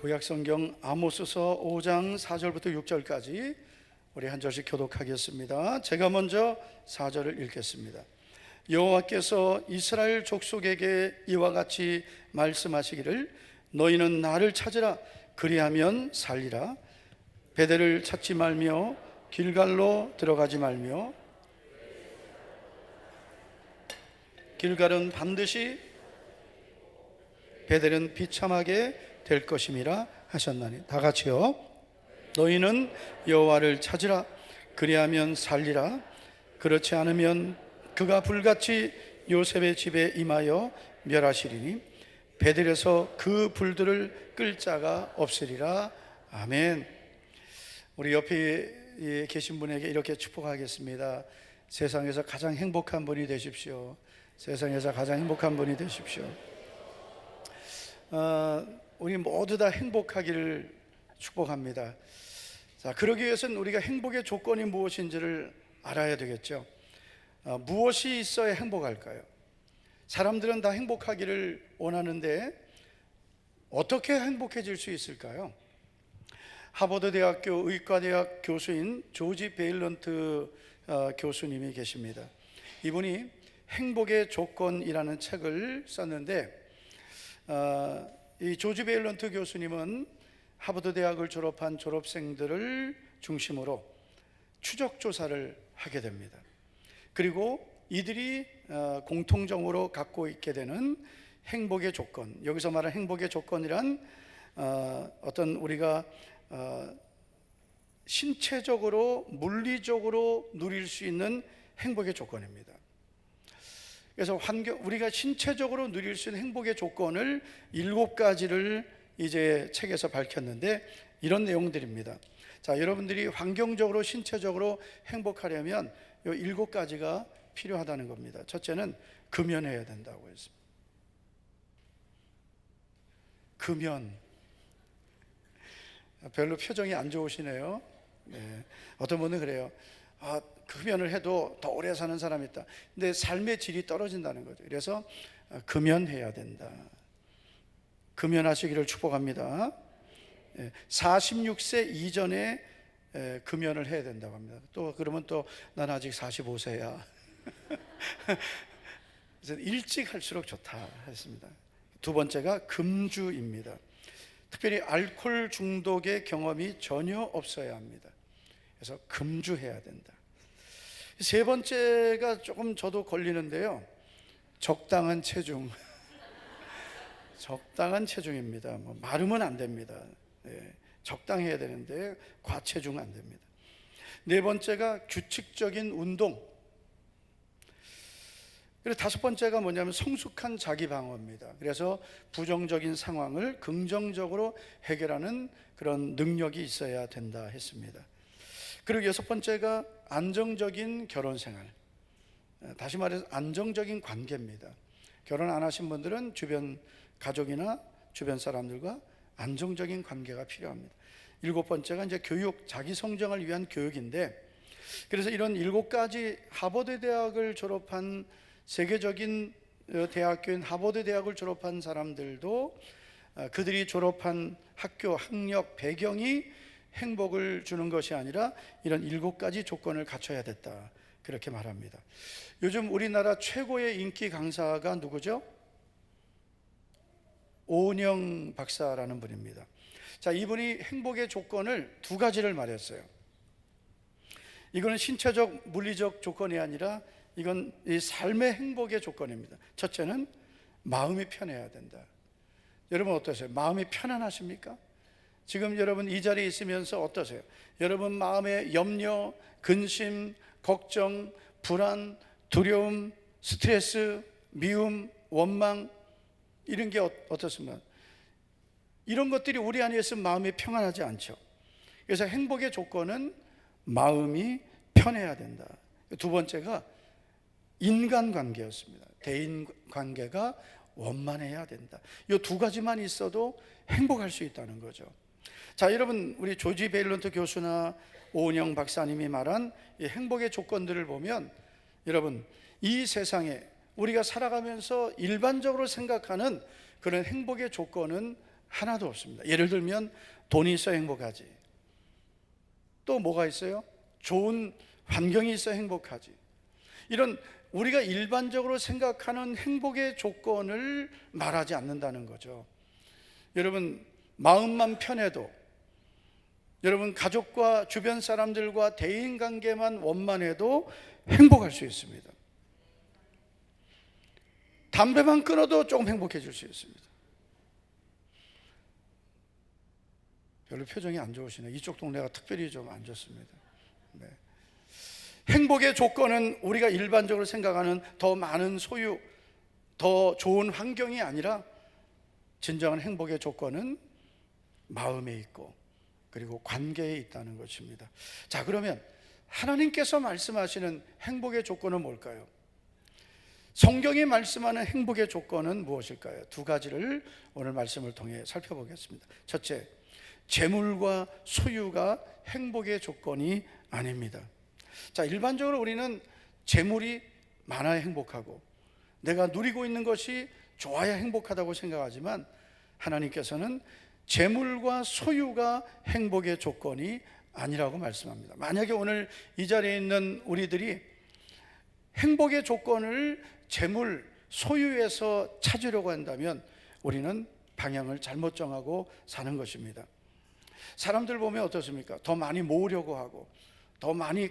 구약성경 아모스서 5장 4절부터 6절까지 우리 한 절씩 교독하겠습니다. 제가 먼저 4절을 읽겠습니다. 여호와께서 이스라엘 족속에게 이와 같이 말씀하시기를 너희는 나를 찾으라 그리하면 살리라. 베델을 찾지 말며 길갈로 들어가지 말며 길갈은 반드시 베델은 비참하게 될 것임이라 하셨나니. 다 같이요. 너희는 여호와를 찾으라 그리하면 살리라. 그렇지 않으면 그가 불같이 요셉의 집에 임하여 멸하시리니 베델에서 그 불들을 끌 자가 없으리라. 아멘. 우리 옆에 계신 분에게 이렇게 축복하겠습니다. 세상에서 가장 행복한 분이 되십시오. 세상에서 가장 행복한 분이 되십시오. 우리 모두 다 행복하기를 축복합니다. 자, 그러기 위해서는 우리가 행복의 조건이 무엇인지를 알아야 되겠죠. 무엇이 있어야 행복할까요? 사람들은 다 행복하기를 원하는데 어떻게 행복해질 수 있을까요? 하버드 대학교 의과대학 교수인 조지 베일런트 교수님이 계십니다. 이분이 행복의 조건이라는 책을 썼는데 이 조지 베일런트 교수님은 하버드 대학을 졸업한 졸업생들을 중심으로 추적 조사를 하게 됩니다. 그리고 이들이 공통적으로 갖고 있게 되는 행복의 조건, 여기서 말하는 행복의 조건이란 어떤 우리가 신체적으로 물리적으로 누릴 수 있는 행복의 조건입니다. 그래서 우리가 신체적으로 누릴 수 있는 행복의 조건을 7가지를 이제 책에서 밝혔는데 이런 내용들입니다. 자, 여러분들이 환경적으로 신체적으로 행복하려면 이 7가지가 필요하다는 겁니다. 첫째는 금연해야 된다고 했습니다. 금연. 별로 표정이 안 좋으시네요. 네. 어떤 분은 그래요. 금연을 해도 더 오래 사는 사람이 있다. 근데 삶의 질이 떨어진다는 거죠. 그래서 금연해야 된다. 금연하시기를 축복합니다. 46세 이전에 금연을 해야 된다고 합니다. 또 그러면 또 난 아직 45세야. 그래서 일찍 할수록 좋다 했습니다. 두 번째가 금주입니다. 특별히 알코올 중독의 경험이 전혀 없어야 합니다. 그래서 금주해야 된다. 세 번째가 조금 저도 걸리는데요. 적당한 체중. 적당한 체중입니다. 마르면 안 됩니다. 네, 적당해야 되는데 과체중 안 됩니다. 네 번째가 규칙적인 운동. 그리고 다섯 번째가 뭐냐면 성숙한 자기 방어입니다. 그래서 부정적인 상황을 긍정적으로 해결하는 그런 능력이 있어야 된다 했습니다. 그리고 여섯 번째가 안정적인 결혼 생활. 다시 말해서 안정적인 관계입니다. 결혼 안 하신 분들은 주변 가족이나 주변 사람들과 안정적인 관계가 필요합니다. 일곱 번째가 이제 교육, 자기 성장을 위한 교육인데, 그래서 이런 7가지 하버드 대학을 졸업한 세계적인 대학교인 하버드 대학을 졸업한 사람들도 그들이 졸업한 학교, 학력, 배경이 행복을 주는 것이 아니라 이런 7가지 조건을 갖춰야 됐다, 그렇게 말합니다. 요즘 우리나라 최고의 인기 강사가 누구죠? 오은영 박사라는 분입니다. 자, 이분이 행복의 조건을 2가지를 말했어요. 이거는 신체적, 물리적 조건이 아니라 이건 이 삶의 행복의 조건입니다. 첫째는 마음이 편해야 된다. 여러분 어떠세요? 마음이 편안하십니까? 지금 여러분 이 자리에 있으면서 어떠세요? 여러분 마음에 염려, 근심, 걱정, 불안, 두려움, 스트레스, 미움, 원망, 이런 게 어떻습니까? 이런 것들이 우리 안에 있으면 마음이 평안하지 않죠. 그래서 행복의 조건은 마음이 편해야 된다. 두 번째가 인간관계였습니다. 대인관계가 원만해야 된다. 이 2가지만 있어도 행복할 수 있다는 거죠. 자, 여러분 우리 조지 베일런트 교수나 오은영 박사님이 말한 이 행복의 조건들을 보면 여러분 이 세상에 우리가 살아가면서 일반적으로 생각하는 그런 행복의 조건은 하나도 없습니다. 예를 들면 돈이 있어 행복하지. 또 뭐가 있어요? 좋은 환경이 있어 행복하지. 이런 우리가 일반적으로 생각하는 행복의 조건을 말하지 않는다는 거죠. 여러분, 마음만 편해도, 여러분 가족과 주변 사람들과 대인관계만 원만해도 행복할 수 있습니다. 담배만 끊어도 조금 행복해질 수 있습니다. 별로 표정이 안 좋으시네. 이쪽 동네가 특별히 좀 안 좋습니다. 네. 행복의 조건은 우리가 일반적으로 생각하는 더 많은 소유, 더 좋은 환경이 아니라 진정한 행복의 조건은 마음에 있고 그리고 관계에 있다는 것입니다. 자, 그러면 하나님께서 말씀하시는 행복의 조건은 뭘까요? 성경이 말씀하는 행복의 조건은 무엇일까요? 두 가지를 오늘 말씀을 통해 살펴보겠습니다. 첫째, 재물과 소유가 행복의 조건이 아닙니다. 자, 일반적으로 우리는 재물이 많아야 행복하고 내가 누리고 있는 것이 좋아야 행복하다고 생각하지만 하나님께서는 재물과 소유가 행복의 조건이 아니라고 말씀합니다. 만약에 오늘 이 자리에 있는 우리들이 행복의 조건을 재물, 소유에서 찾으려고 한다면 우리는 방향을 잘못 정하고 사는 것입니다. 사람들 보면 어떻습니까? 더 많이 모으려고 하고 더 많이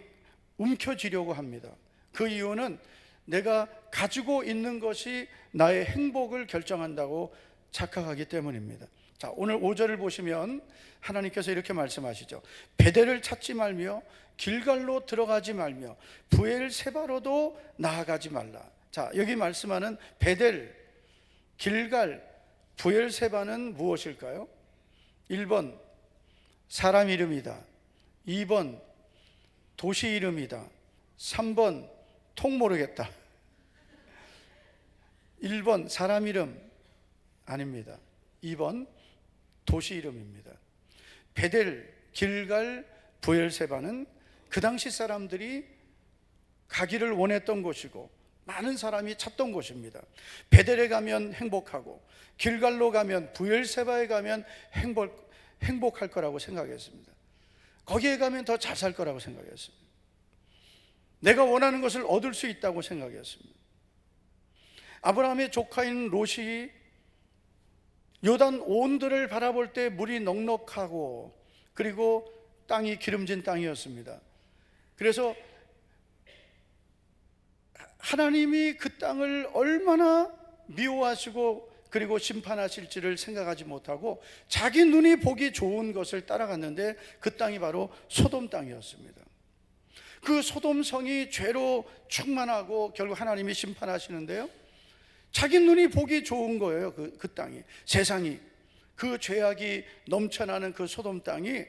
움켜쥐려고 합니다. 그 이유는 내가 가지고 있는 것이 나의 행복을 결정한다고 착각하기 때문입니다. 자, 오늘 5절을 보시면 하나님께서 이렇게 말씀하시죠. 베델을 찾지 말며 길갈로 들어가지 말며 브엘세바로도 나아가지 말라. 자, 여기 말씀하는 베델, 길갈, 브엘세바는 무엇일까요? 1번 사람 이름이다. 2번 도시 이름이다. 3번 통 모르겠다. 1번 사람 이름 아닙니다. 2번 도시 이름입니다. 베델, 길갈, 브엘세바는 그 당시 사람들이 가기를 원했던 곳이고 많은 사람이 찾던 곳입니다. 베델에 가면 행복하고 길갈로 가면, 브엘세바에 가면 행복할 거라고 생각했습니다. 거기에 가면 더 잘 살 거라고 생각했습니다. 내가 원하는 것을 얻을 수 있다고 생각했습니다. 아브라함의 조카인 롯이 요단 온들을 바라볼 때 물이 넉넉하고 그리고 땅이 기름진 땅이었습니다. 그래서 하나님이 그 땅을 얼마나 미워하시고 그리고 심판하실지를 생각하지 못하고 자기 눈이 보기 좋은 것을 따라갔는데 그 땅이 바로 소돔 땅이었습니다. 그 소돔성이 죄로 충만하고 결국 하나님이 심판하시는데요, 자기 눈이 보기 좋은 거예요. 그 땅이, 세상이, 그 죄악이 넘쳐나는 그 소돔 땅이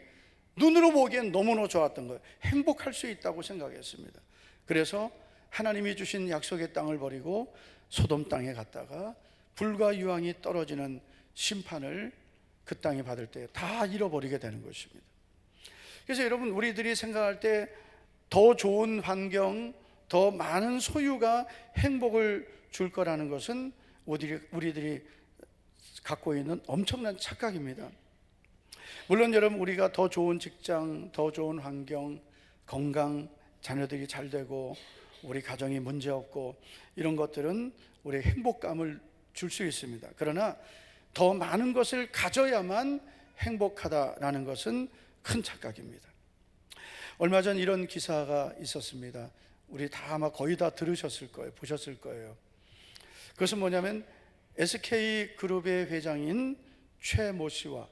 눈으로 보기엔 너무나 좋았던 거예요. 행복할 수 있다고 생각했습니다. 그래서 하나님이 주신 약속의 땅을 버리고 소돔 땅에 갔다가 불과 유황이 떨어지는 심판을 그 땅이 받을 때 다 잃어버리게 되는 것입니다. 그래서 여러분, 우리들이 생각할 때 더 좋은 환경, 더 많은 소유가 행복을 줄 거라는 것은 우리들이 갖고 있는 엄청난 착각입니다. 물론 여러분, 우리가 더 좋은 직장, 더 좋은 환경, 건강, 자녀들이 잘 되고 우리 가정이 문제없고 이런 것들은 우리의 행복감을 줄 수 있습니다. 그러나 더 많은 것을 가져야만 행복하다라는 것은 큰 착각입니다. 얼마 전 이런 기사가 있었습니다. 우리 다 아마 거의 다 들으셨을 거예요. 보셨을 거예요. 그것은 뭐냐면 SK그룹의 회장인 최 모 씨와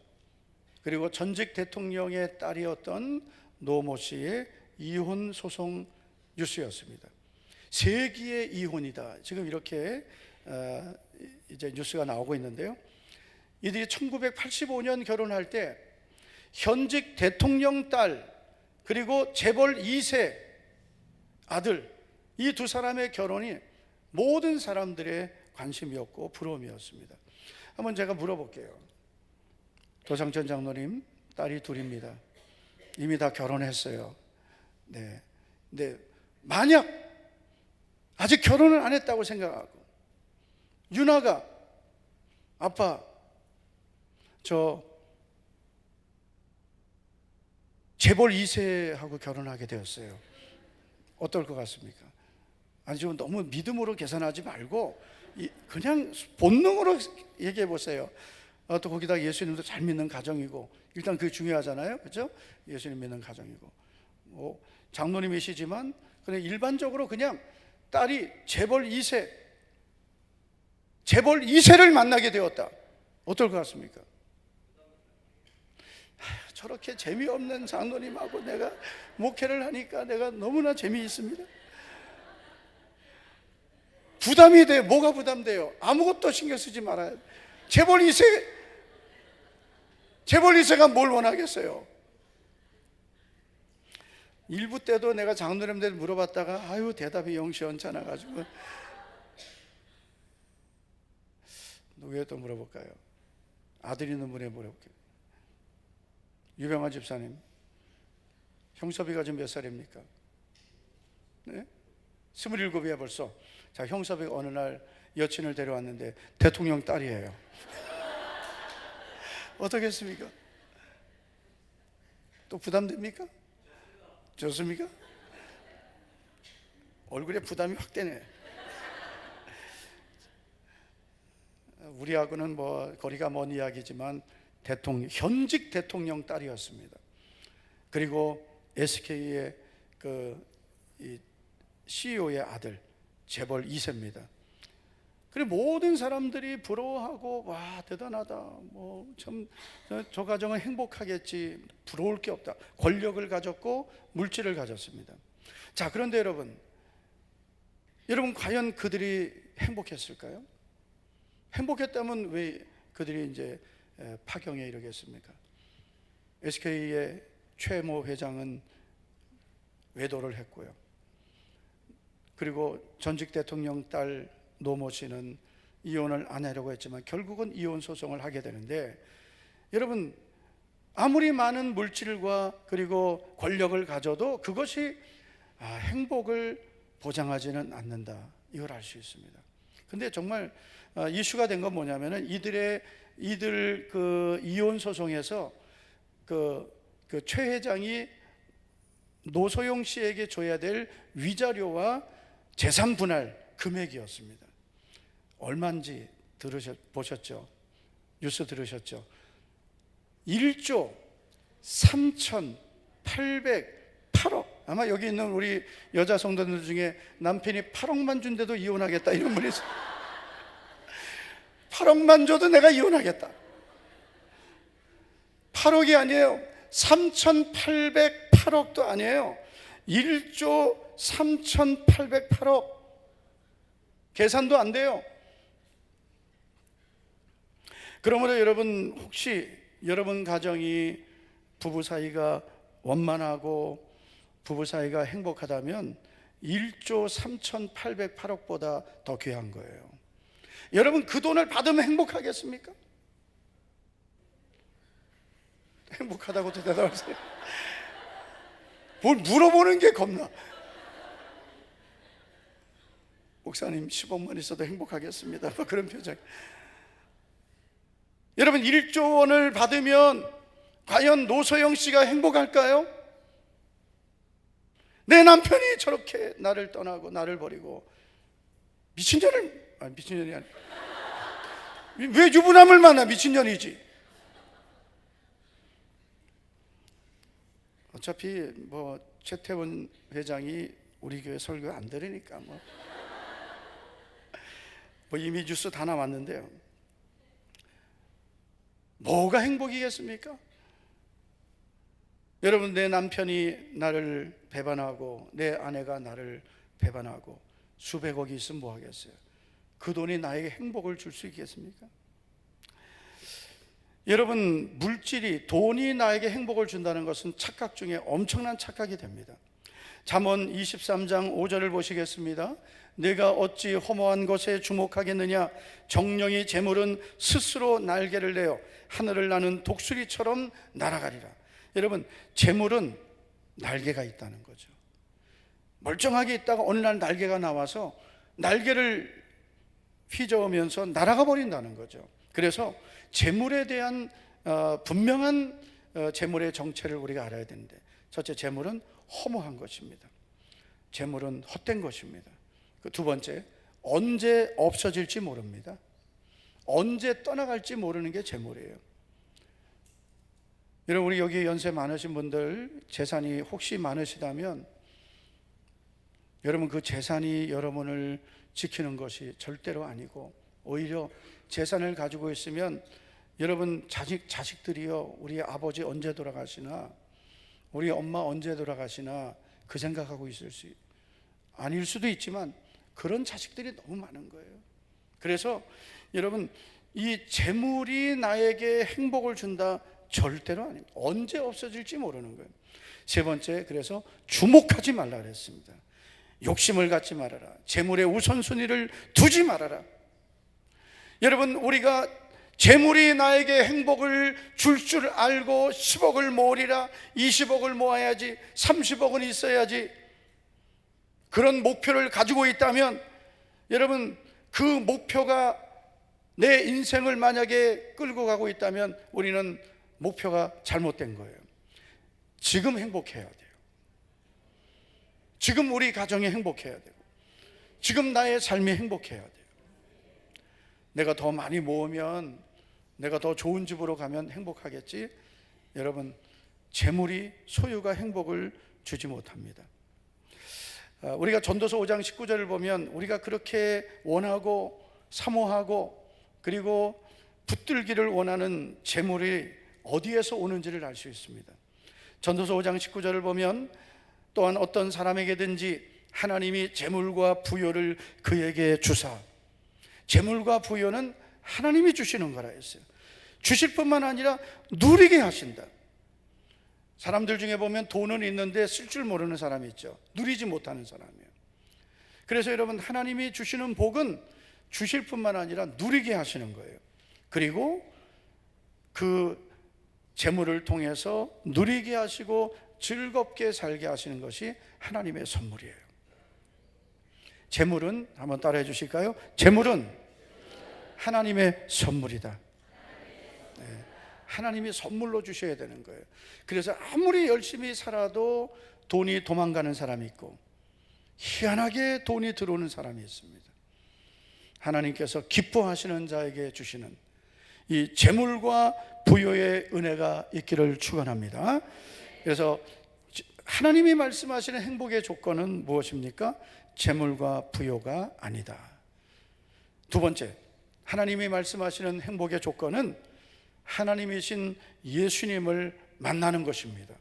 그리고 전직 대통령의 딸이었던 노 모 씨의 이혼 소송 뉴스였습니다. 세기의 이혼이다, 지금 이렇게 이제 뉴스가 나오고 있는데요, 이들이 1985년 결혼할 때 현직 대통령 딸 그리고 재벌 2세 아들, 이 두 사람의 결혼이 모든 사람들의 관심이었고 부러움이었습니다. 한번 제가 물어볼게요. 도상천 장로님 딸이 둘입니다. 이미 다 결혼했어요. 네. 근데 만약 아직 결혼을 안 했다고 생각하고 유나가 아빠 저 재벌 2세하고 결혼하게 되었어요. 어떨 것 같습니까? 아니, 좀 너무 믿음으로 계산하지 말고 그냥 본능으로 얘기해 보세요. 또 거기다 예수님도 잘 믿는 가정이고, 일단 그게 중요하잖아요, 그렇죠? 예수님 믿는 가정이고, 뭐 장로님이시지만 그냥 일반적으로 그냥 딸이 재벌 2세를 만나게 되었다. 어떨 것 같습니까? 저렇게 재미없는 장로님하고 내가 목회를 하니까 내가 너무나 재미있습니다. 부담이 돼요. 뭐가 부담돼요? 아무것도 신경 쓰지 말아요. 재벌 2세가 뭘 원하겠어요? 일부 때도 내가 장로님들 물어봤다가 아유 대답이 영시원찮아 가지고, 누구에 또 물어볼까요? 아들 있는 분에 물어볼게요. 유병환 집사님, 형섭이가 지금 몇 살입니까? 네? 27이야 벌써. 자, 형섭이가 어느 날 여친을 데려왔는데 대통령 딸이에요. 어떻겠습니까? 또 부담됩니까? 좋습니까? 얼굴에 부담이 확 되네. 우리하고는 뭐 거리가 먼 이야기지만 현직 대통령 딸이었습니다. 그리고 SK의 이 CEO의 아들, 재벌 2세입니다. 그리고 모든 사람들이 부러워하고 와 대단하다, 뭐 참 저 가정은 행복하겠지, 부러울 게 없다. 권력을 가졌고 물질을 가졌습니다. 자, 그런데 여러분 과연 그들이 행복했을까요? 행복했다면 왜 그들이 이제 파경에 이르겠습니까? SK의 최모 회장은 외도를 했고요. 그리고 전직 대통령 딸 노모 씨는 이혼을 안 하려고 했지만 결국은 이혼 소송을 하게 되는데, 여러분 아무리 많은 물질과 그리고 권력을 가져도 그것이 행복을 보장하지는 않는다, 이걸 알 수 있습니다. 근데 정말 이슈가 된 건 뭐냐면은 이들 그 이혼 소송에서 최 회장이 노소영 씨에게 줘야 될 위자료와 재산 분할 금액이었습니다. 얼마인지 보셨죠? 뉴스 들으셨죠? 1조 3,808억. 아마 여기 있는 우리 여자 성도들 중에 남편이 8억만 준대도 이혼하겠다 이런 분이 있어요. 8억만 줘도 내가 이혼하겠다. 8억이 아니에요. 3,808억도 아니에요. 1조 3,808억. 계산도 안 돼요. 그러므로 여러분, 혹시 여러분 가정이 부부 사이가 원만하고 부부 사이가 행복하다면 1조 3,808억보다 더 귀한 거예요. 여러분, 그 돈을 받으면 행복하겠습니까? 행복하다고 대답하세요. 뭘 물어보는 게 겁나. 목사님 10억만 있어도 행복하겠습니다, 그런 표정. 여러분, 1조 원을 받으면 과연 노소영 씨가 행복할까요? 내 남편이 저렇게 나를 떠나고 나를 버리고 미친년이 아니야. 왜 유부남을 만나? 미친년이지. 어차피 뭐 최태원 회장이 우리 교회 설교 안 들으니까 뭐 이미 뉴스 다 나왔는데요. 뭐가 행복이겠습니까? 여러분, 내 남편이 나를 배반하고 내 아내가 나를 배반하고 수백억이 있으면 뭐 하겠어요? 그 돈이 나에게 행복을 줄 수 있겠습니까? 여러분, 돈이 나에게 행복을 준다는 것은 착각 중에 엄청난 착각이 됩니다. 잠언 23장 5절을 보시겠습니다. 내가 어찌 허무한 것에 주목하겠느냐? 정령이 재물은 스스로 날개를 내어 하늘을 나는 독수리처럼 날아가리라. 여러분, 재물은 날개가 있다는 거죠. 멀쩡하게 있다가 어느 날 날개가 나와서 날개를 휘저으면서 날아가 버린다는 거죠. 그래서 재물에 대한 분명한 재물의 정체를 우리가 알아야 되는데, 첫째, 재물은 허무한 것입니다. 재물은 헛된 것입니다. 두 번째, 언제 없어질지 모릅니다. 언제 떠나갈지 모르는 게 재물이에요. 여러분, 우리 여기 연세 많으신 분들 재산이 혹시 많으시다면 여러분, 그 재산이 여러분을 지키는 것이 절대로 아니고, 오히려 재산을 가지고 있으면 여러분 자식들이요, 우리 아버지 언제 돌아가시나, 우리 엄마 언제 돌아가시나 그 생각하고 있을 수, 아닐 수도 있지만 그런 자식들이 너무 많은 거예요. 그래서 여러분, 이 재물이 나에게 행복을 준다? 절대로 아닙니다. 언제 없어질지 모르는 거예요. 세 번째, 그래서 주목하지 말라 그랬습니다. 욕심을 갖지 말아라. 재물의 우선순위를 두지 말아라. 여러분, 우리가 재물이 나에게 행복을 줄 줄 알고 10억을 모으리라, 20억을 모아야지, 30억은 있어야지, 그런 목표를 가지고 있다면, 여러분, 그 목표가 내 인생을 만약에 끌고 가고 있다면 우리는 목표가 잘못된 거예요. 지금 행복해야 돼요. 지금 우리 가정이 행복해야 되고, 지금 나의 삶이 행복해야 돼요. 내가 더 많이 모으면, 내가 더 좋은 집으로 가면 행복하겠지. 여러분, 재물이, 소유가 행복을 주지 못합니다. 우리가 전도서 5장 19절을 보면 우리가 그렇게 원하고 사모하고 그리고 붙들기를 원하는 재물이 어디에서 오는지를 알 수 있습니다. 전도서 5장 19절을 보면, 또한 어떤 사람에게든지 하나님이 재물과 부요를 그에게 주사, 재물과 부요는 하나님이 주시는 거라 했어요. 주실 뿐만 아니라 누리게 하신다. 사람들 중에 보면 돈은 있는데 쓸 줄 모르는 사람이 있죠. 누리지 못하는 사람이에요. 그래서 여러분, 하나님이 주시는 복은 주실 뿐만 아니라 누리게 하시는 거예요. 그리고 그 재물을 통해서 누리게 하시고 즐겁게 살게 하시는 것이 하나님의 선물이에요. 재물은, 한번 따라해 주실까요? 재물은 하나님의 선물이다. 네, 하나님이 선물로 주셔야 되는 거예요. 그래서 아무리 열심히 살아도 돈이 도망가는 사람이 있고, 희한하게 돈이 들어오는 사람이 있습니다. 하나님께서 기뻐하시는 자에게 주시는 이 재물과 부요의 은혜가 있기를 축원합니다. 그래서 하나님이 말씀하시는 행복의 조건은 무엇입니까? 재물과 부요가 아니다. 두 번째, 하나님이 말씀하시는 행복의 조건은 하나님이신 예수님을 만나는 것입니다.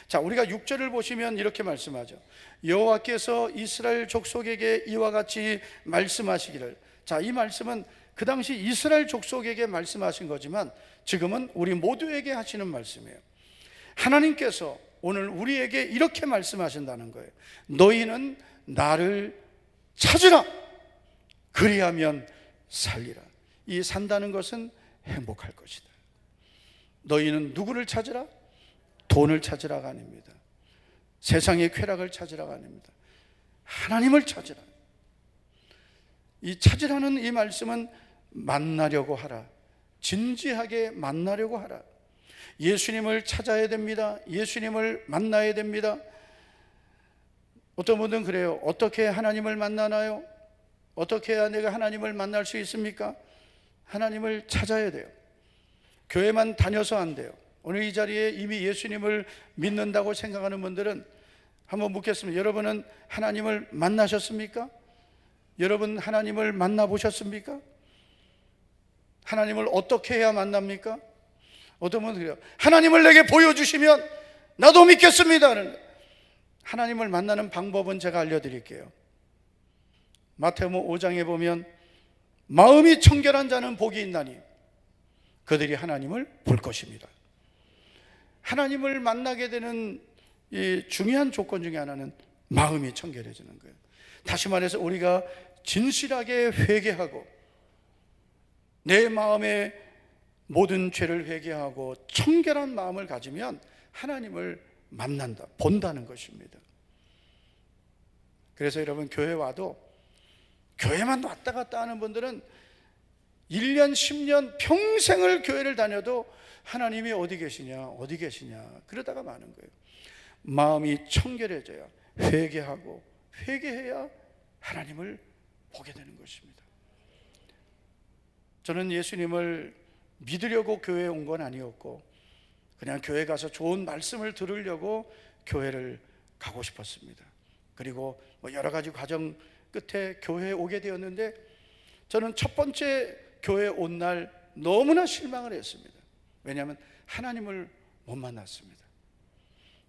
자, 우리가 6절을 보시면 이렇게 말씀하죠. 여호와께서 이스라엘 족속에게 이와 같이 말씀하시기를. 자, 이 말씀은 그 당시 이스라엘 족속에게 말씀하신 거지만 지금은 우리 모두에게 하시는 말씀이에요. 하나님께서 오늘 우리에게 이렇게 말씀하신다는 거예요. 너희는 나를 찾으라. 그리하면 살리라. 이 산다는 것은 행복할 것이다. 너희는 누구를 찾으라? 돈을 찾으라가 아닙니다. 세상의 쾌락을 찾으라가 아닙니다. 하나님을 찾으라. 이 찾으라는 이 말씀은 만나려고 하라. 진지하게 만나려고 하라. 예수님을 찾아야 됩니다. 예수님을 만나야 됩니다. 어떤 분들은 그래요. 어떻게 하나님을 만나나요? 어떻게 해야 내가 하나님을 만날 수 있습니까? 하나님을 찾아야 돼요. 교회만 다녀서 안 돼요. 오늘 이 자리에 이미 예수님을 믿는다고 생각하는 분들은 한번 묻겠습니다. 여러분은 하나님을 만나셨습니까? 여러분 하나님을 만나보셨습니까? 하나님을 어떻게 해야 만납니까? 어떤 분은 그래요. 하나님을 내게 보여주시면 나도 믿겠습니다. 하나님을 만나는 방법은 제가 알려드릴게요. 마태복음 5장에 보면 마음이 청결한 자는 복이 있나니 그들이 하나님을 볼 것입니다. 하나님을 만나게 되는 이 중요한 조건 중에 하나는 마음이 청결해지는 거예요. 다시 말해서 우리가 진실하게 회개하고 내 마음의 모든 죄를 회개하고 청결한 마음을 가지면 하나님을 만난다, 본다는 것입니다. 그래서 여러분 교회 와도 교회만 왔다 갔다 하는 분들은 1년, 10년, 평생을 교회를 다녀도 하나님이 어디 계시냐 그러다가 마는 거예요. 마음이 청결해져야, 회개하고 회개해야 하나님을 보게 되는 것입니다. 저는 예수님을 믿으려고 교회에 온 건 아니었고, 그냥 교회 가서 좋은 말씀을 들으려고 교회를 가고 싶었습니다. 그리고 여러 가지 과정 끝에 교회에 오게 되었는데, 저는 첫 번째 교회에 온 날 너무나 실망을 했습니다. 왜냐하면 하나님을 못 만났습니다.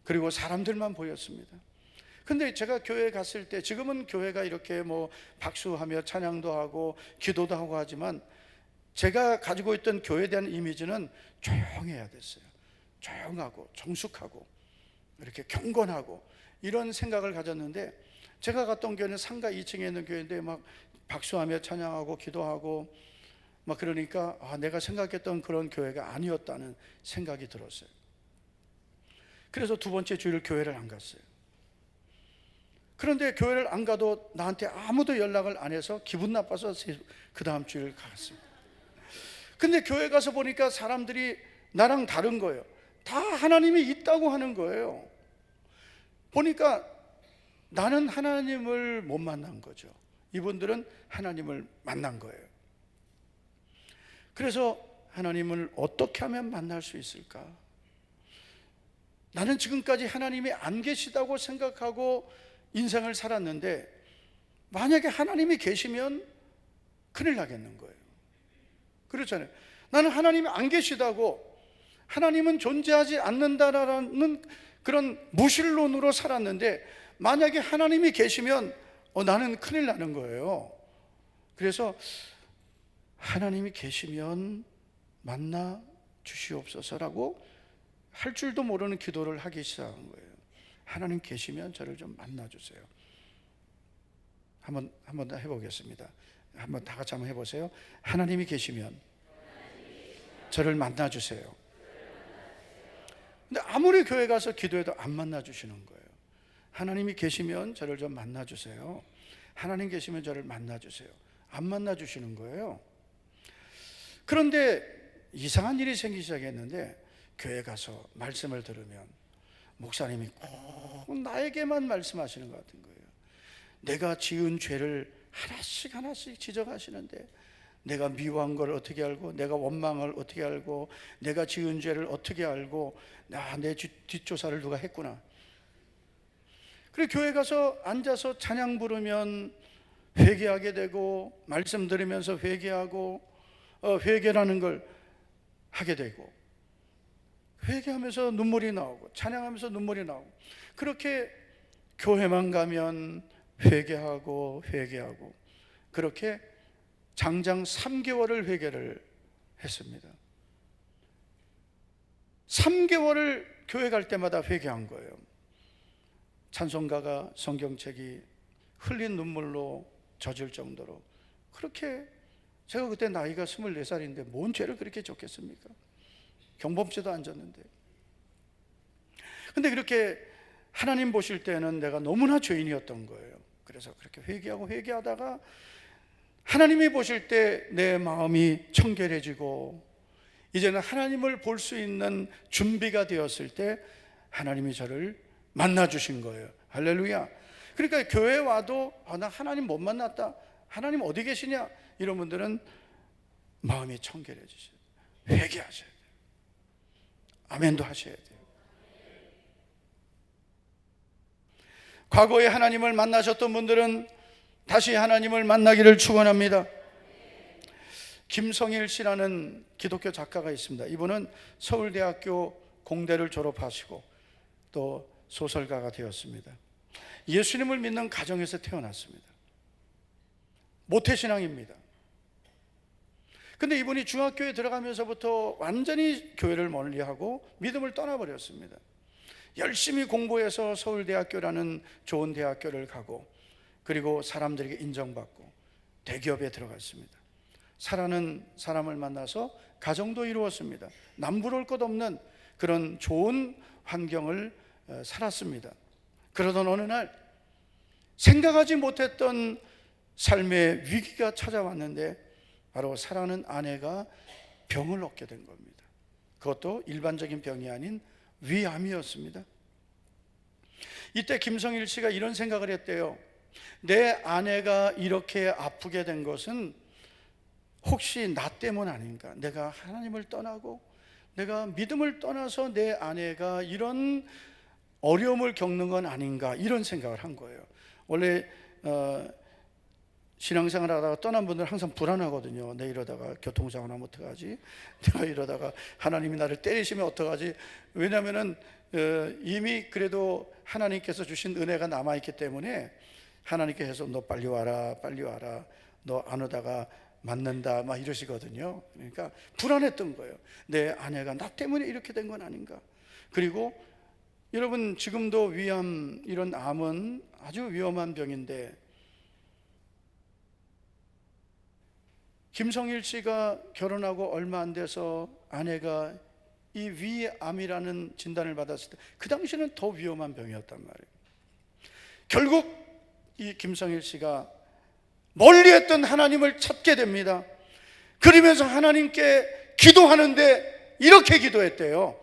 그리고 사람들만 보였습니다. 근데 제가 교회에 갔을 때, 지금은 교회가 이렇게 박수하며 찬양도 하고 기도도 하고 하지만, 제가 가지고 있던 교회에 대한 이미지는 조용해야 됐어요. 조용하고 정숙하고 이렇게 경건하고 이런 생각을 가졌는데, 제가 갔던 교회는 상가 2층에 있는 교회인데 막 박수하며 찬양하고 기도하고 막 그러니까 내가 생각했던 그런 교회가 아니었다는 생각이 들었어요. 그래서 두 번째 주일 교회를 안 갔어요. 그런데 교회를 안 가도 나한테 아무도 연락을 안 해서 기분 나빠서 그 다음 주일 갔습니다. 근데 교회 가서 보니까 사람들이 나랑 다른 거예요. 다 하나님이 있다고 하는 거예요. 보니까 나는 하나님을 못 만난 거죠. 이분들은 하나님을 만난 거예요. 그래서 하나님을 어떻게 하면 만날 수 있을까? 나는 지금까지 하나님이 안 계시다고 생각하고 인생을 살았는데, 만약에 하나님이 계시면 큰일 나겠는 거예요. 그렇잖아요. 나는 하나님이 안 계시다고, 하나님은 존재하지 않는다라는 그런 무신론으로 살았는데, 만약에 하나님이 계시면 나는 큰일 나는 거예요. 그래서 하나님이 계시면 만나 주시옵소서라고 할 줄도 모르는 기도를 하기 시작한 거예요. 하나님 계시면 저를 좀 만나 주세요. 한번 더 해보겠습니다. 한번 다 같이 한번 해보세요. 하나님이 계시면 저를 만나 주세요. 근데 아무리 교회 가서 기도해도 안 만나 주시는 거예요. 하나님이 계시면 저를 좀 만나 주세요. 하나님 계시면 저를 만나 주세요. 안 만나 주시는 거예요. 그런데 이상한 일이 생기기 시작했는데, 교회 가서 말씀을 들으면 목사님이 꼭 나에게만 말씀하시는 것 같은 거예요. 내가 지은 죄를 하나씩 지적하시는데, 내가 미워한 걸 어떻게 알고, 내가 원망을 어떻게 알고, 내가 지은 죄를 어떻게 알고, 내 뒷조사를 누가 했구나. 그리고 교회 가서 앉아서 찬양 부르면 회개하게 되고, 말씀 들으면서 회개하고, 회개라는 걸 하게 되고, 회개하면서 눈물이 나오고, 찬양하면서 눈물이 나오고, 그렇게 교회만 가면 회개하고 그렇게 장장 3개월을 회개를 했습니다. 3개월을 교회 갈 때마다 회개한 거예요. 찬송가가, 성경책이 흘린 눈물로 젖을 정도로. 그렇게, 제가 그때 나이가 24살인데 뭔 죄를 그렇게 졌겠습니까? 경범죄도 안 졌는데. 근데 그렇게 하나님 보실 때는 내가 너무나 죄인이었던 거예요. 그래서 그렇게 회개하다가 하나님이 보실 때 내 마음이 청결해지고, 이제는 하나님을 볼 수 있는 준비가 되었을 때 하나님이 저를 만나 주신 거예요. 할렐루야. 그러니까 교회에 와도 나 하나님 못 만났다, 하나님 어디 계시냐, 이런 분들은 마음이 청결해지셔야 돼요. 회개하셔야 돼요. 아멘도 하셔야 돼요. 과거에 하나님을 만나셨던 분들은 다시 하나님을 만나기를 축원합니다. 김성일 씨라는 기독교 작가가 있습니다. 이분은 서울대학교 공대를 졸업하시고 또 소설가가 되었습니다. 예수님을 믿는 가정에서 태어났습니다. 모태신앙입니다. 근데 이분이 중학교에 들어가면서부터 완전히 교회를 멀리하고 믿음을 떠나버렸습니다. 열심히 공부해서 서울대학교라는 좋은 대학교를 가고, 그리고 사람들에게 인정받고 대기업에 들어갔습니다. 사랑하는 사람을 만나서 가정도 이루었습니다. 남부러울 것 없는 그런 좋은 환경을 살았습니다. 그러던 어느 날 생각하지 못했던 삶의 위기가 찾아왔는데, 바로 사랑하는 아내가 병을 얻게 된 겁니다. 그것도 일반적인 병이 아닌 위암이었습니다. 이때 김성일 씨가 이런 생각을 했대요. 내 아내가 이렇게 아프게 된 것은 혹시 나 때문 아닌가? 내가 하나님을 떠나고 내가 믿음을 떠나서 내 아내가 이런 어려움을 겪는 건 아닌가? 이런 생각을 한 거예요. 원래 신앙생활 하다가 떠난 분들은 항상 불안하거든요. 내 이러다가 교통사고 나면 어떡하지? 내가 이러다가 하나님이 나를 때리시면 어떡하지? 왜냐하면 이미 그래도 하나님께서 주신 은혜가 남아있기 때문에 하나님께서 너 빨리 와라, 빨리 와라, 너 안 오다가 맞는다 막 이러시거든요. 그러니까 불안했던 거예요. 내 아내가 나 때문에 이렇게 된 건 아닌가? 그리고 여러분, 지금도 위암, 이런 암은 아주 위험한 병인데 김성일 씨가 결혼하고 얼마 안 돼서 아내가 이 위암이라는 진단을 받았을 때 그 당시는 더 위험한 병이었단 말이에요. 결국 이 김성일 씨가 멀리했던 하나님을 찾게 됩니다. 그러면서 하나님께 기도하는데 이렇게 기도했대요.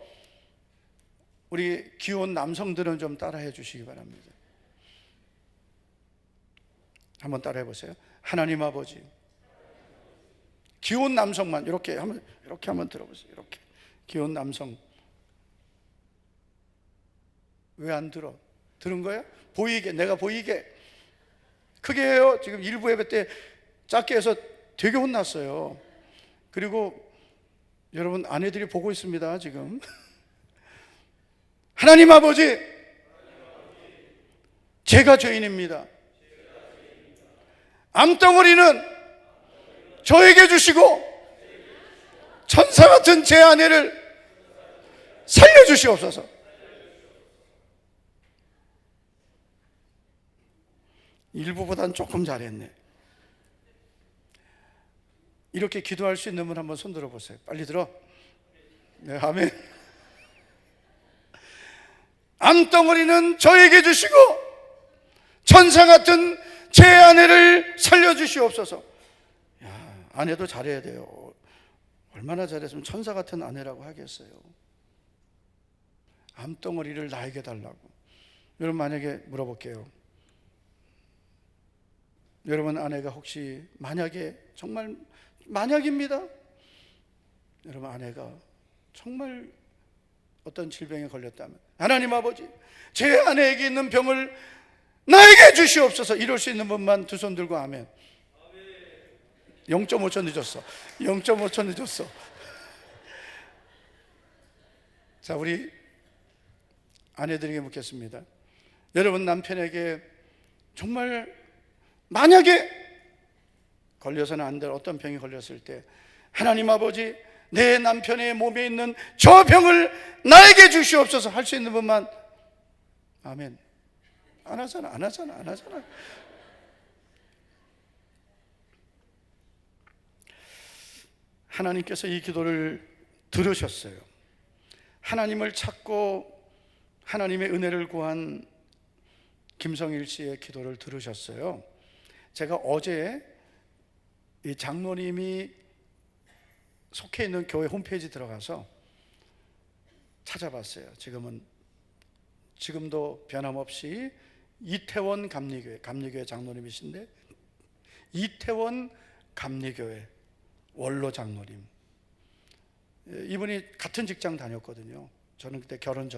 우리 귀여운 남성들은 좀 따라해 주시기 바랍니다. 한번 따라해 보세요. 하나님 아버지, 귀여운 남성만 이렇게 한번 들어보세요. 이렇게 귀여운 남성. 왜 안 들어? 들은 거야? 보이게, 내가 보이게 크게 해요. 지금 일부 예배 때 작게 해서 되게 혼났어요. 그리고 여러분 아내들이 보고 있습니다 지금. 하나님 아버지, 제가 죄인입니다. 암덩어리는 저에게 주시고 천사 같은 제 아내를 살려주시옵소서. 일부보다는 조금 잘했네. 이렇게 기도할 수 있는 분 한번 손 들어보세요. 빨리 들어. 네, 아멘. 암덩어리는 저에게 주시고 천사 같은 제 아내를 살려주시옵소서. 야, 아내도 잘해야 돼요. 얼마나 잘했으면 천사 같은 아내라고 하겠어요. 암덩어리를 나에게 달라고. 여러분, 만약에 물어볼게요. 여러분 아내가 혹시 만약에, 정말 만약입니다, 여러분 아내가 정말 어떤 질병에 걸렸다면 하나님 아버지, 제 아내에게 있는 병을 나에게 주시옵소서. 이럴 수 있는 분만 두 손 들고 아멘. 0.5초 늦었어. 0.5초 늦었어. 자, 우리 아내들에게 묻겠습니다. 여러분 남편에게 정말 만약에 걸려서는 안 될 어떤 병이 걸렸을 때 하나님 아버지, 내 남편의 몸에 있는 저 병을 나에게 주시옵소서. 할 수 있는 분만 아멘. 안 하잖아. 하나님께서 이 기도를 들으셨어요. 하나님을 찾고 하나님의 은혜를 구한 김성일 씨의 기도를 들으셨어요. 제가 어제 이 장로님이 속해 있는 교회 홈페이지 들어가서 찾아봤어요. 지금도 변함없이 이태원 감리교회 장로님이신데, 이태원 감리교회 원로 장로님, 이분이 같은 직장 다녔거든요. 저는 그때 결혼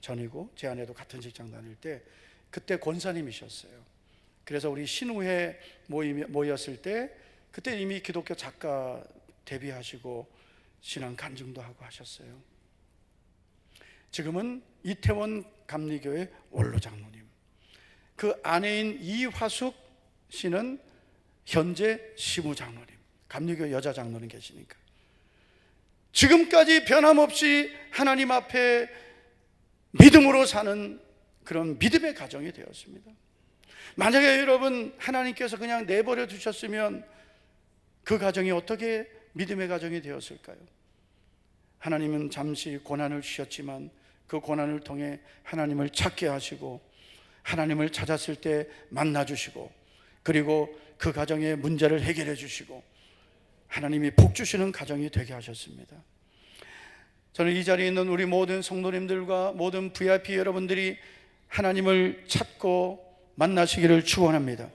전이고 제 아내도 같은 직장 다닐 때 그때 권사님이셨어요. 그래서 우리 신우회 모였을 때 그때 이미 기독교 작가 데뷔하시고 신앙 간증도 하고 하셨어요. 지금은 이태원 감리교회 원로 장로님. 그 아내인 이화숙 씨는 현재 시무 장로님, 감리교회 여자 장로님 계시니까 지금까지 변함없이 하나님 앞에 믿음으로 사는 그런 믿음의 가정이 되었습니다. 만약에 여러분 하나님께서 그냥 내버려 두셨으면 그 가정이 어떻게 믿음의 가정이 되었을까요? 하나님은 잠시 고난을 주셨지만 그 고난을 통해 하나님을 찾게 하시고 하나님을 찾았을 때 만나주시고 그리고 그 가정의 문제를 해결해 주시고 하나님이 복 주시는 가정이 되게 하셨습니다. 저는 이 자리에 있는 우리 모든 성도님들과 모든 VIP 여러분들이 하나님을 찾고 만나시기를 축원합니다.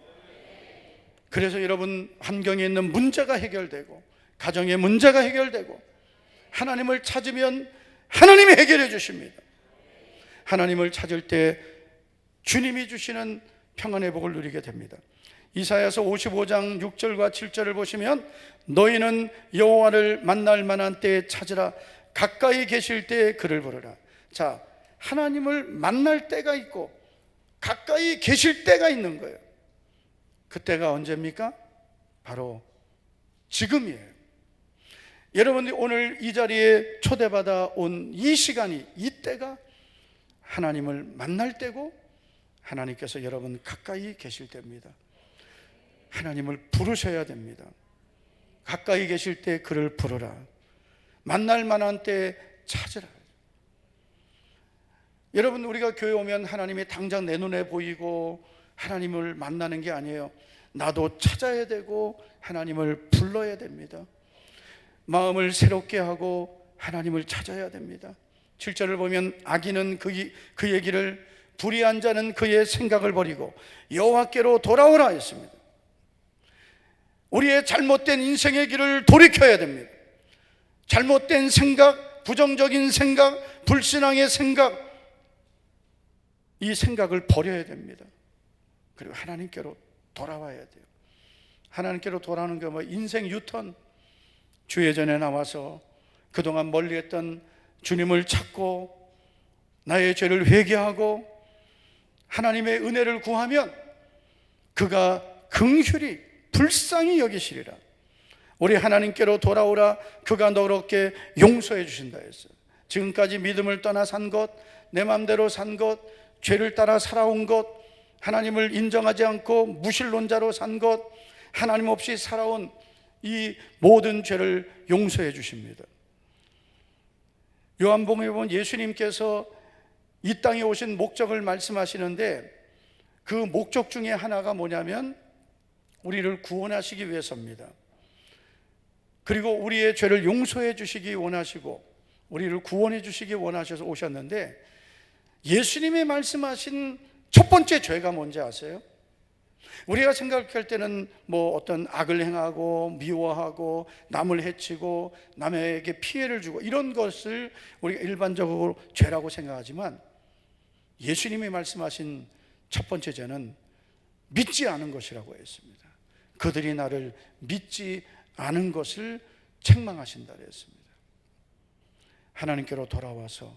그래서 여러분 환경에 있는 문제가 해결되고 가정의 문제가 해결되고 하나님을 찾으면 하나님이 해결해 주십니다. 하나님을 찾을 때 주님이 주시는 평안의 복을 누리게 됩니다. 이사야서 55장 6절과 7절을 보시면 너희는 여호와를 만날 만한 때에 찾으라. 가까이 계실 때에 그를 부르라. 자, 하나님을 만날 때가 있고 가까이 계실 때가 있는 거예요. 그때가 언제입니까? 바로 지금이에요. 여러분이 오늘 이 자리에 초대받아 온 이 시간이, 이때가 하나님을 만날 때고 하나님께서 여러분 가까이 계실 때입니다. 하나님을 부르셔야 됩니다. 가까이 계실 때 그를 부르라. 만날 만한 때에 찾으라. 여러분, 우리가 교회 오면 하나님이 당장 내 눈에 보이고 하나님을 만나는 게 아니에요. 나도 찾아야 되고 하나님을 불러야 됩니다. 마음을 새롭게 하고 하나님을 찾아야 됩니다. 7절을 보면 악인은 그 얘기를, 불의한 자는 그의 생각을 버리고 여호와께로 돌아오라 했습니다. 우리의 잘못된 인생의 길을 돌이켜야 됩니다. 잘못된 생각, 부정적인 생각, 불신앙의 생각, 이 생각을 버려야 됩니다. 그리고 하나님께로 돌아와야 돼요. 하나님께로 돌아오는 게 뭐 인생 유턴, 주예전에 나와서 그동안 멀리했던 주님을 찾고 나의 죄를 회개하고 하나님의 은혜를 구하면 그가 긍휼히 불쌍히 여기시리라. 우리 하나님께로 돌아오라. 그가 너롭게 용서해 주신다 했어요. 지금까지 믿음을 떠나 산 것, 내 마음대로 산 것, 죄를 따라 살아온 것, 하나님을 인정하지 않고 무신론자로 산 것, 하나님 없이 살아온 이 모든 죄를 용서해 주십니다. 요한복음에 보면 예수님께서 이 땅에 오신 목적을 말씀하시는데 그 목적 중에 하나가 뭐냐면 우리를 구원하시기 위해서입니다. 그리고 우리의 죄를 용서해 주시기 원하시고 우리를 구원해 주시기 원하셔서 오셨는데, 예수님이 말씀하신 첫 번째 죄가 뭔지 아세요? 우리가 생각할 때는 뭐 어떤 악을 행하고 미워하고 남을 해치고 남에게 피해를 주고 이런 것을 우리가 일반적으로 죄라고 생각하지만, 예수님이 말씀하신 첫 번째 죄는 믿지 않은 것이라고 했습니다. 그들이 나를 믿지 않은 것을 책망하신다 했습니다. 하나님께로 돌아와서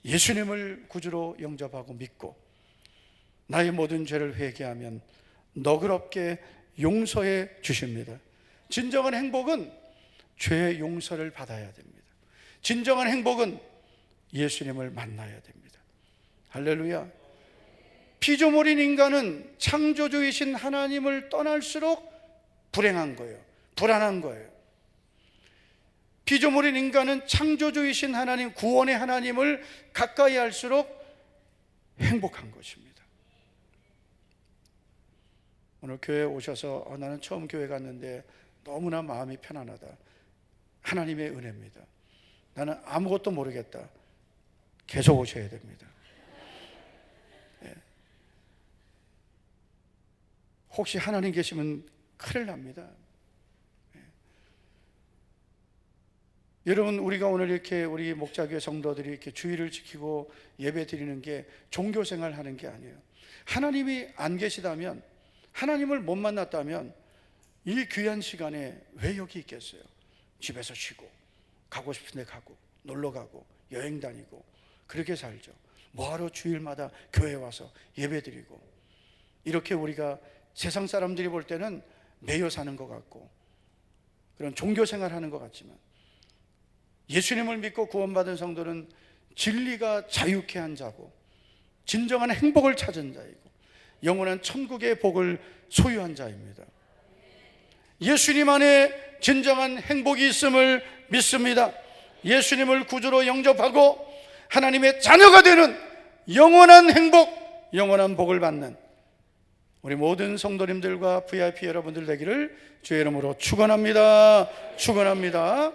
예수님을 구주로 영접하고 믿고 나의 모든 죄를 회개하면 너그럽게 용서해 주십니다. 진정한 행복은 죄의 용서를 받아야 됩니다. 진정한 행복은 예수님을 만나야 됩니다. 할렐루야. 피조물인 인간은 창조주이신 하나님을 떠날수록 불행한 거예요. 불안한 거예요. 피조물인 인간은 창조주이신 하나님, 구원의 하나님을 가까이 할수록 행복한 것입니다. 오늘 교회에 오셔서 나는 처음 교회 갔는데 너무나 마음이 편안하다. 하나님의 은혜입니다. 나는 아무것도 모르겠다. 계속 오셔야 됩니다. 혹시 하나님 계시면 큰일 납니다. 여러분, 우리가 오늘 이렇게 우리 목자교회 성도들이 이렇게 주의를 지키고 예배 드리는 게 종교생활 하는 게 아니에요. 하나님이 안 계시다면, 하나님을 못 만났다면 이 귀한 시간에 왜 여기 있겠어요? 집에서 쉬고 가고 싶은 데 가고 놀러 가고 여행 다니고 그렇게 살죠. 뭐하러 주일마다 교회 와서 예배 드리고, 이렇게 우리가 세상 사람들이 볼 때는 매여 사는 것 같고 그런 종교생활 하는 것 같지만, 예수님을 믿고 구원받은 성도는 진리가 자유케 한 자고 진정한 행복을 찾은 자이고 영원한 천국의 복을 소유한 자입니다. 예수님 안에 진정한 행복이 있음을 믿습니다. 예수님을 구주로 영접하고 하나님의 자녀가 되는 영원한 행복, 영원한 복을 받는 우리 모든 성도님들과 VIP 여러분들 되기를 주의 이름으로 축원합니다. 축원합니다.